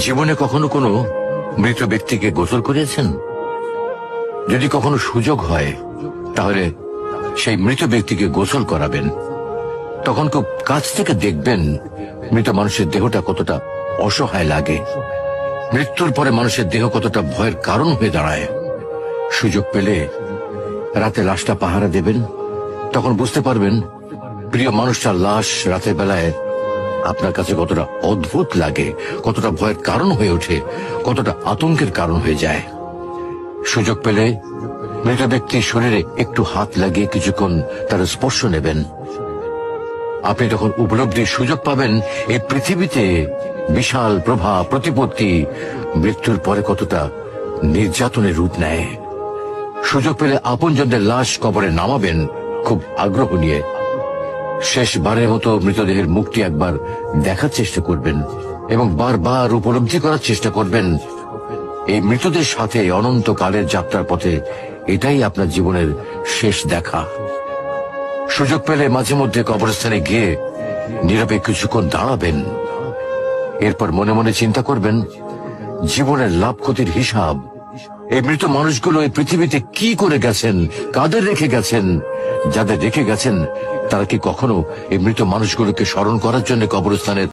জীবনে কখনো কোনো মৃত ব্যক্তিকে গোসল করিয়েছেন? যদি কখনো সুযোগ হয় তাহলে সেই মৃত ব্যক্তিকে গোসল করাবেন। তখন খুব কাছ থেকে দেখবেন মৃত মানুষের দেহটা কতটা অসহায় লাগে, মৃত্যুর পরে মানুষের দেহ কতটা ভয়ের কারণ হয়ে দাঁড়ায়। সুযোগ পেলে রাতে লাশটা পাহারা দেবেন, তখন বুঝতে পারবেন প্রিয় মানুষটার লাশ রাতের বেলায় আপনার কাছে কতটা অদ্ভুত লাগে, কতটা ভয়ের কারণ হয়ে ওঠে, কতটা আতঙ্কের কারণ হয়ে যায়। সুযোগ পেলে মৃত ব্যক্তির শরীরে একটু হাত লাগিয়ে কিছুক্ষণ তার স্পর্শ নেবেন। আপনি তখন উপলব্ধির সুযোগ পাবেন এই পৃথিবীতে বিশাল প্রভাব প্রতিপত্তি মৃত্যুর পরে কতটা নির্যাতনের রূপ নেয়। সুযোগ পেলে আপনজনদের লাশ কবরে নামাবেন খুব আগ্রহ নিয়ে। শেষবারের মতো মৃতদেহের মুখটি একবার দেখার চেষ্টা করবেন এবং বারবার উপলব্ধি করার চেষ্টা করবেন এই মৃতদের সাথে অনন্তকালের যাত্রার পথে এটাই আপনার জীবনের শেষ দেখা। সুযোগ পেলে মাঝে মধ্যে কবরস্থানে গিয়ে নীরবে কিছুক্ষণ দাঁড়াবেন। এরপর মনে মনে চিন্তা করবেন জীবনের লাভ ক্ষতির হিসাব। এই মৃত মানুষগুলো এই পৃথিবীতে কি করে গেছেন, কাদের রেখে গেছেন, যাদের রেখে গেছেন তারা কি কখনো এই মৃত মানুষগুলোকে স্মরণ করার জন্য কবরস্থানের